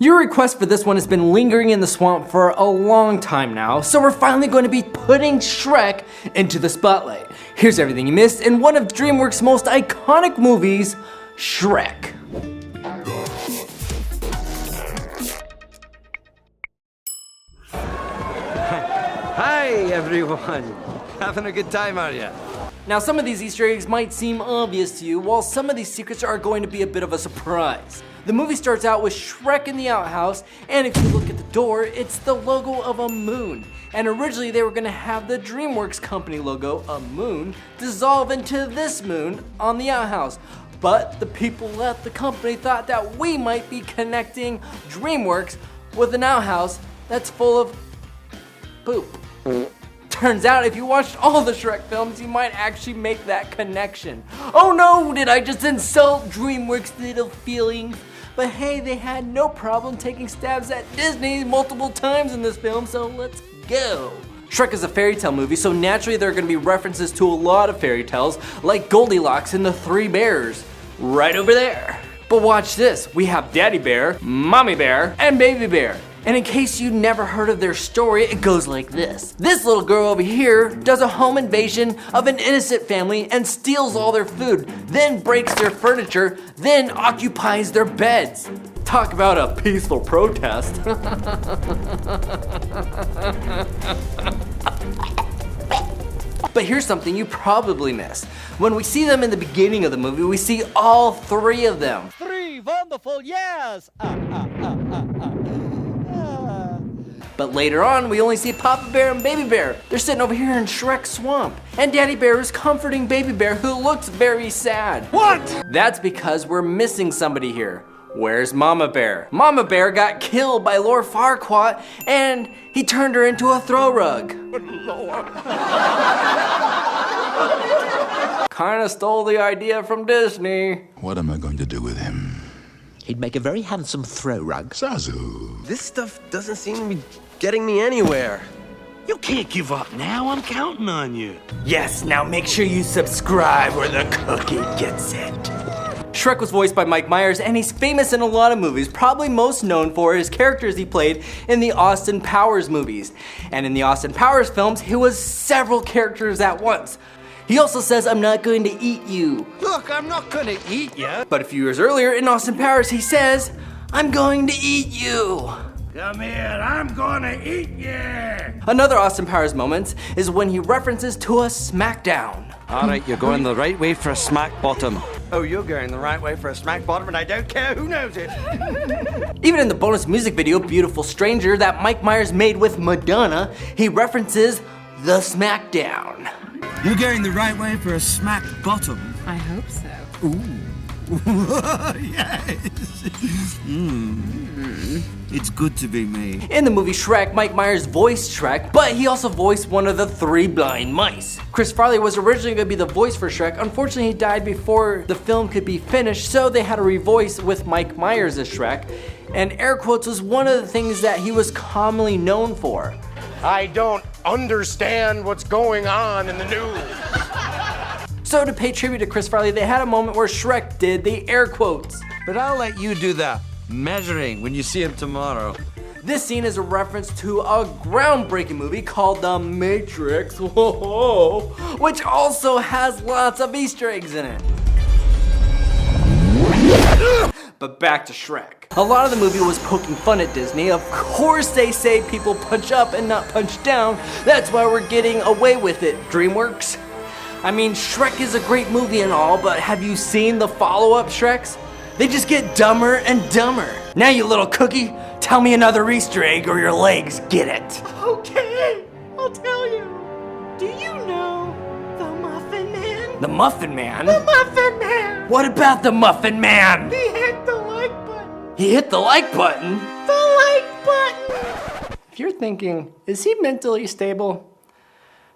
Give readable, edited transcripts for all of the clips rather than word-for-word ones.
Your request for this one has been lingering in the swamp for a long time now, so we're finally going to be putting Shrek into the spotlight. Here's everything you missed in one of DreamWorks' most iconic movies, Shrek. Hi everyone! Having a good time, are ya? Now some of these Easter eggs might seem obvious to you, while some of these secrets are going to be a bit of a surprise. The movie starts out with Shrek in the outhouse, and if you look at the door, it's the logo of a moon. And originally they were going to have the DreamWorks company logo, a moon, dissolve into this moon on the outhouse. But the people at the company thought that we might be connecting DreamWorks with an outhouse that's full of poop. Turns out if you watched all the Shrek films, you might actually make that connection. Oh no, did I just insult DreamWorks' little feelings? But hey, they had no problem taking stabs at Disney multiple times in this film, so let's go. Shrek is a fairy tale movie, so naturally there are going to be references to a lot of fairy tales, like Goldilocks and the Three Bears, right over there. But watch this, we have Daddy Bear, Mommy Bear, and Baby Bear. And in case you never heard of their story, it goes like this. This little girl over here does a home invasion of an innocent family and steals all their food, then breaks their furniture, then occupies their beds. Talk about a peaceful protest. But here's something you probably missed. When we see them in the beginning of the movie, we see all three of them. 3 wonderful years! But later on, we only see Papa Bear and Baby Bear. They're sitting over here in Shrek's swamp. And Daddy Bear is comforting Baby Bear, who looks very sad. What? That's because we're missing somebody here. Where's Mama Bear? Mama Bear got killed by Lord Farquaad, and he turned her into a throw rug. Good Lord. Kinda stole the idea from Disney. What am I going to do with him? He'd make a very handsome throw rug. Zazu. This stuff doesn't seem to be getting me anywhere. You can't give up now. I'm counting on you. Yes, now make sure you subscribe or the cookie gets it. Shrek was voiced by Mike Myers, and he's famous in a lot of movies, probably most known for his characters he played in the Austin Powers movies. And in the Austin Powers films, he was several characters at once. He also says, "I'm not going to eat you." Look, I'm not gonna eat you. But a few years earlier in Austin Powers, he says, "I'm going to eat you." Come here. I'm gonna eat you. Another Austin Powers moment is when he references to a smackdown. All right, you're going the right way for a smack bottom. Oh, you're going the right way for a smack bottom, and I don't care who knows it. Even in the bonus music video, Beautiful Stranger, that Mike Myers made with Madonna, he references the smackdown. You're going the right way for a smack bottom. I hope so. Yes. It's good to be me. In the movie Shrek, Mike Myers voiced Shrek, but he also voiced one of the 3 blind mice. Chris Farley was originally going to be the voice for Shrek. Unfortunately, he died before the film could be finished, so they had to revoice with Mike Myers as Shrek. And air quotes was one of the things that he was commonly known for. I don't understand what's going on in the news. So to pay tribute to Chris Farley, they had a moment where Shrek did the air quotes. But I'll let you do the measuring when you see him tomorrow. This scene is a reference to a groundbreaking movie called The Matrix, which also has lots of Easter eggs in it. But back to Shrek. A lot of the movie was poking fun at Disney. Of course they say people punch up and not punch down. That's why we're getting away with it, DreamWorks. I mean, Shrek is a great movie and all, but have you seen the follow-up Shreks? They just get dumber and dumber. Now you little cookie, tell me another Easter egg or your legs get it. Okay, I'll tell you. Do you know the Muffin Man? The Muffin Man? The Muffin Man! What about the Muffin Man? He hit the like button. He hit the like button? The like button! If you're thinking, is he mentally stable?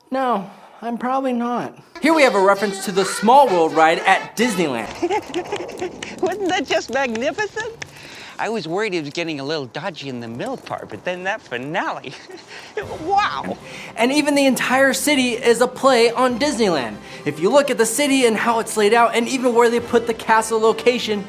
No, I'm probably not. Here we have a reference to the Small World ride at Disneyland. Wasn't that just magnificent? I was worried he was getting a little dodgy in the middle part, but then that finale, wow. And even the entire city is a play on Disneyland. If you look at the city and how it's laid out, and even where they put the castle location,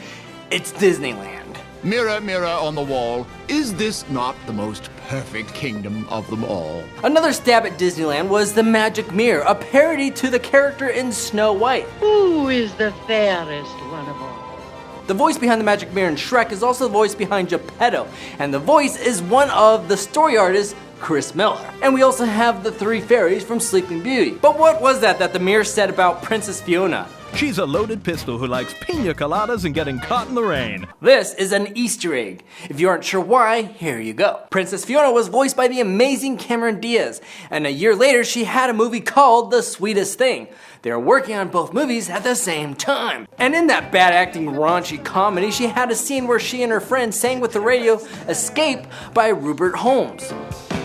it's Disneyland. Mirror, mirror on the wall, is this not the most perfect kingdom of them all? Another stab at Disneyland was the Magic Mirror, a parody to the character in Snow White. Who is the fairest one of all? The voice behind the Magic Mirror in Shrek is also the voice behind Geppetto, and the voice is one of the story artists, Chris Miller. And we also have the three fairies from Sleeping Beauty. But what was that the mirror said about Princess Fiona? She's a loaded pistol who likes pina coladas and getting caught in the rain. This is an Easter egg. If you aren't sure why, here you go. Princess Fiona was voiced by the amazing Cameron Diaz, and a year later she had a movie called The Sweetest Thing. They were working on both movies at the same time. And in that bad acting raunchy comedy, she had a scene where she and her friend sang with the radio Escape by Rupert Holmes.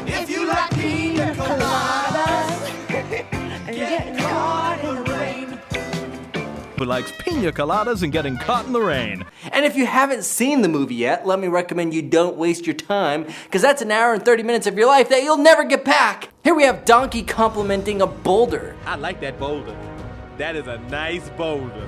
If you like pina coladas and getting caught in the rain. Who likes pina coladas and getting caught in the rain. And if you haven't seen the movie yet, let me recommend you don't waste your time, because that's an hour and 30 minutes of your life that you'll never get back. Here we have Donkey complimenting a boulder. I like that boulder. That is a nice boulder.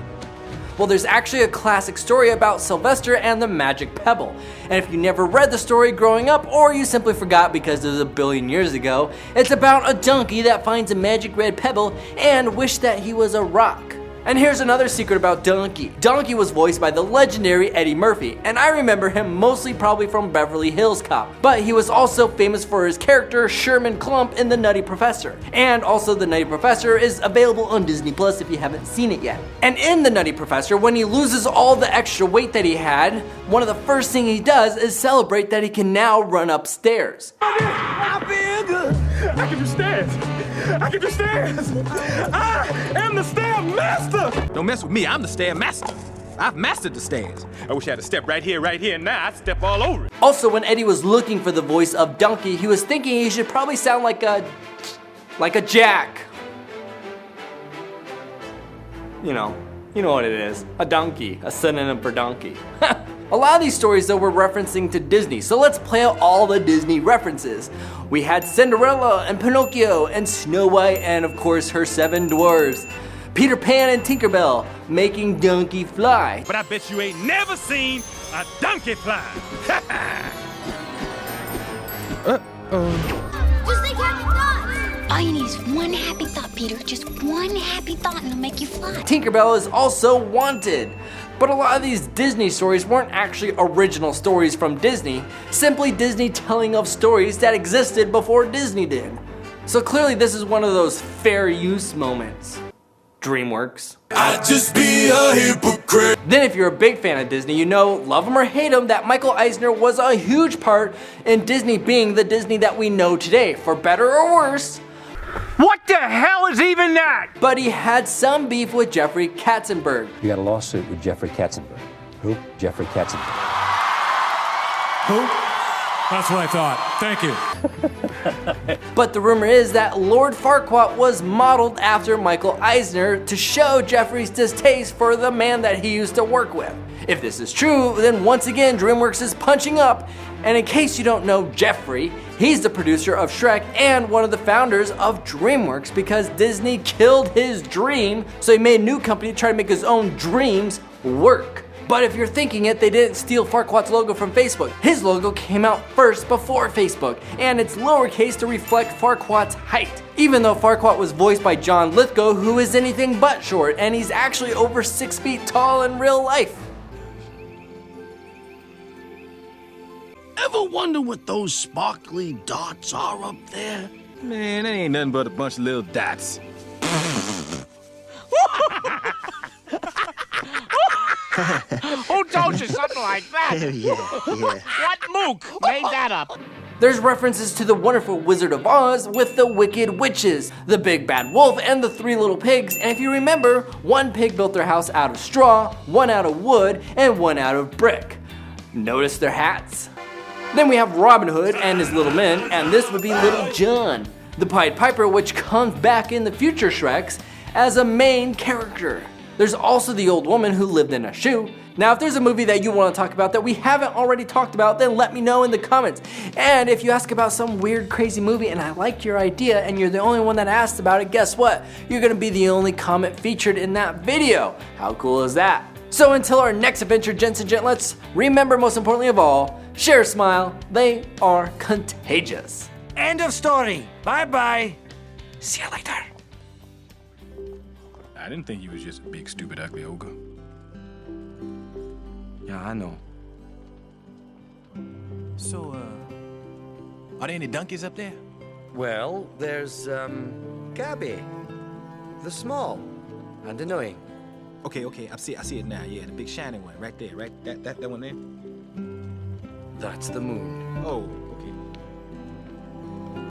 Well, there's actually a classic story about Sylvester and the Magic Pebble. And if you never read the story growing up, or you simply forgot because it was a billion years ago, it's about a donkey that finds a magic red pebble and wished that he was a rock. And here's another secret about Donkey. Donkey was voiced by the legendary Eddie Murphy, and I remember him mostly probably from Beverly Hills Cop. But he was also famous for his character Sherman Klump in The Nutty Professor. And also The Nutty Professor is available on Disney Plus if you haven't seen it yet. And in The Nutty Professor, when he loses all the extra weight that he had, one of the first things he does is celebrate that he can now run upstairs. I feel good. I can do stairs. I can do stairs. I am the stair master. Don't mess with me, I'm the stair master. I've mastered the stairs. I wish I had to step right here, and now I step all over it. Also, when Eddie was looking for the voice of Donkey, he was thinking he should probably sound like a jack. You know what it is. A donkey, a synonym for donkey. A lot of these stories though were referencing to Disney, so let's play out all the Disney references. We had Cinderella and Pinocchio and Snow White and of course her 7 dwarves. Peter Pan and Tinkerbell making donkey fly. But I bet you ain't never seen a donkey fly. Just think happy thoughts. All you need is one happy thought, Peter. Just one happy thought and it'll make you fly. Tinkerbell is also wanted. But a lot of these Disney stories weren't actually original stories from Disney, simply Disney telling of stories that existed before Disney did. So clearly this is one of those fair use moments. Dreamworks. I'd just be a hypocrite. Then if you're a big fan of Disney, you know, love him or hate him, that Michael Eisner was a huge part in Disney being the Disney that we know today, for better or worse. What the hell is even that? But he had some beef with Jeffrey Katzenberg. You got a lawsuit with Jeffrey Katzenberg. Who? Jeffrey Katzenberg. Who? That's what I thought. Thank you. But the rumor is that Lord Farquaad was modeled after Michael Eisner to show Jeffrey's distaste for the man that he used to work with. If this is true, then once again Dreamworks is punching up. And in case you don't know Jeffrey, he's the producer of Shrek and one of the founders of Dreamworks because Disney killed his dream, so he made a new company to try to make his own dreams work. But if you're thinking it, they didn't steal Farquaad's logo from Facebook. His logo came out first before Facebook, and it's lowercase to reflect Farquaad's height. Even though Farquaad was voiced by John Lithgow, who is anything but short, and he's actually over 6 feet tall in real life. Ever wonder what those sparkly dots are up there? Man, that ain't nothing but a bunch of little dots. Who told you something like that? Yeah. What mook made that up? There's references to the wonderful Wizard of Oz with the Wicked Witches, the Big Bad Wolf, and the 3 Little Pigs, and if you remember, 1 pig built their house out of straw, 1 out of wood, and 1 out of brick. Notice their hats? Then we have Robin Hood and his little men, and this would be Little John, the Pied Piper, which comes back in the future Shreks as a main character. There's also the old woman who lived in a shoe. Now, if there's a movie that you want to talk about that we haven't already talked about, then let me know in the comments. And if you ask about some weird, crazy movie and I liked your idea and you're the only one that asked about it, guess what? You're gonna be the only comment featured in that video. How cool is that? So until our next adventure, gents and gentlets, remember most importantly of all, share a smile. They are contagious. End of story. Bye-bye. See you later. I didn't think he was just a big, stupid, ugly ogre. Yeah, I know. So, are there any donkeys up there? Well, there's, Gabby. The small and annoying. Okay, I see it now. Yeah, the big shiny one right there, right? That one there? That's the moon. Oh,